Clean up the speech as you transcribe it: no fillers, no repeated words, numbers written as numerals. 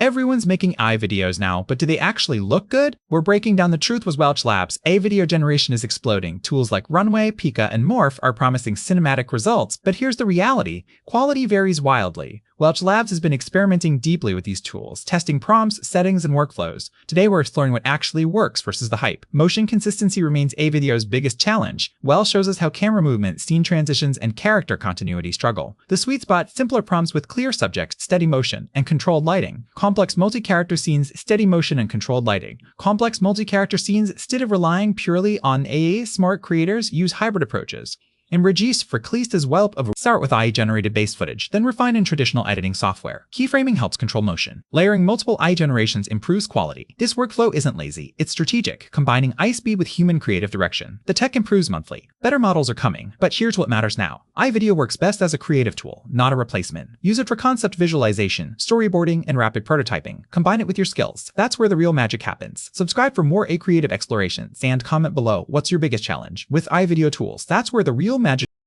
Everyone's making AI videos now, but do they actually look good? We're breaking down the truth with Welch Labs. AI video generation is exploding. Tools like Runway, Pika, and Morph are promising cinematic results, but here's the reality. Quality varies wildly. Welch Labs has been experimenting deeply with these tools, testing prompts, settings, and workflows. Today we're exploring what actually works versus the hype. Motion consistency remains AI video's biggest challenge. Welch shows us how camera movement, scene transitions, and character continuity struggle. The sweet spot: simpler prompts with clear subject, steady motion, and controlled lighting. Complex multi-character scenes, steady motion, and controlled lighting. Complex multi-character scenes, instead of relying purely on AI, smart creators use hybrid approaches. In Regis for Cleistas Whelp of start with AI-generated base footage, then refine in traditional editing software. Keyframing helps control motion. Layering multiple AI generations improves quality. This workflow isn't lazy, it's strategic, combining AI speed with human creative direction. The tech improves monthly. Better models are coming, but here's what matters now. AI video works best as a creative tool, not a replacement. Use it for concept visualization, storyboarding, and rapid prototyping. Combine it with your skills. That's where the real magic happens. Subscribe for more AI creative explorations, and comment below what's your biggest challenge. With AI video tools, that's where the real magic